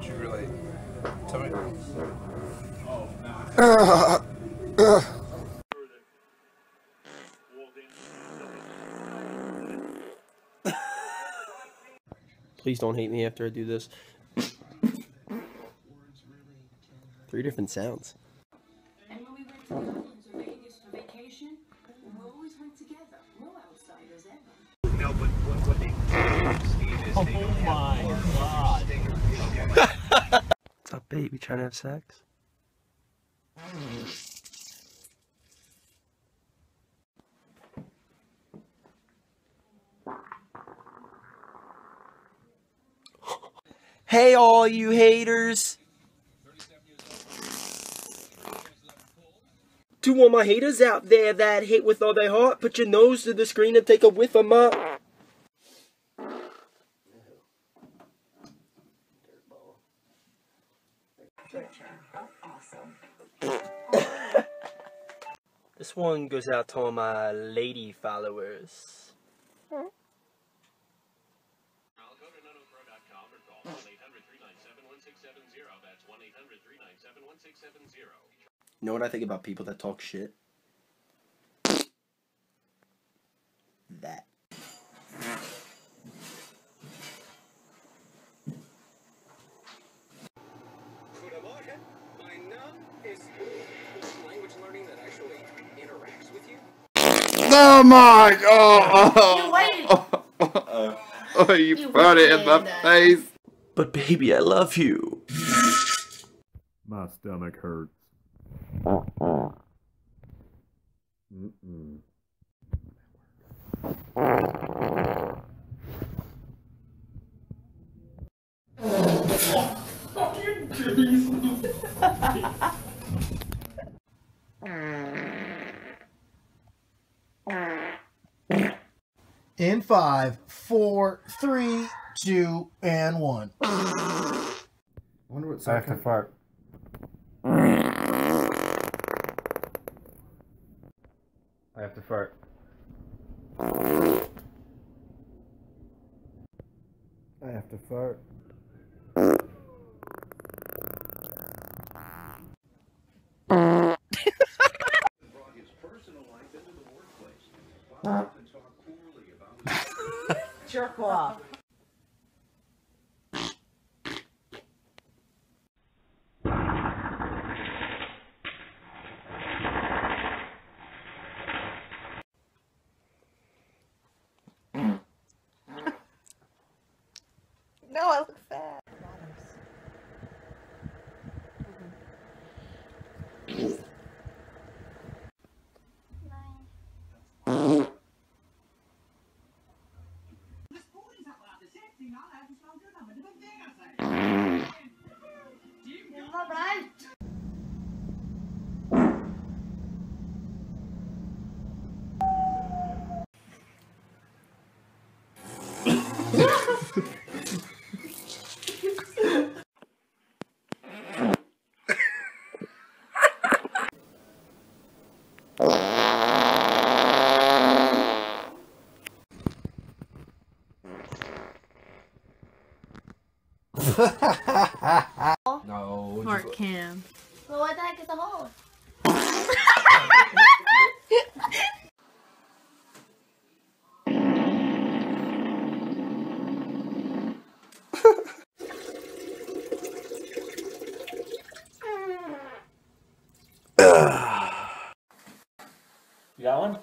you relate? Tell me. Please don't hate me after I do this. 3 different sounds. And when we went to Netherlands or Vegas for vacation, we always went together. No outsiders ever. No, but what they do, Steve, is they don't have God. What's up, baby? Trying to have sex? Hey, all you haters! To all my haters out there that hate with all their heart, put your nose to the screen and take a whiff of my... This one goes out to all my lady followers. You know what I think about people that talk shit? That. Goedemorgen. Mijn naam is language learning that actually interacts with you. Oh my god! Oh, you put it in my face. But baby, I love you. My stomach hurts. In 5, 4, 3, 2, and 1. I wonder what second. I have to fart. I have to fart. I have to fart. Jerk off. No, I look fat. No. Heart cam. Well, what the heck is a hole? You got one?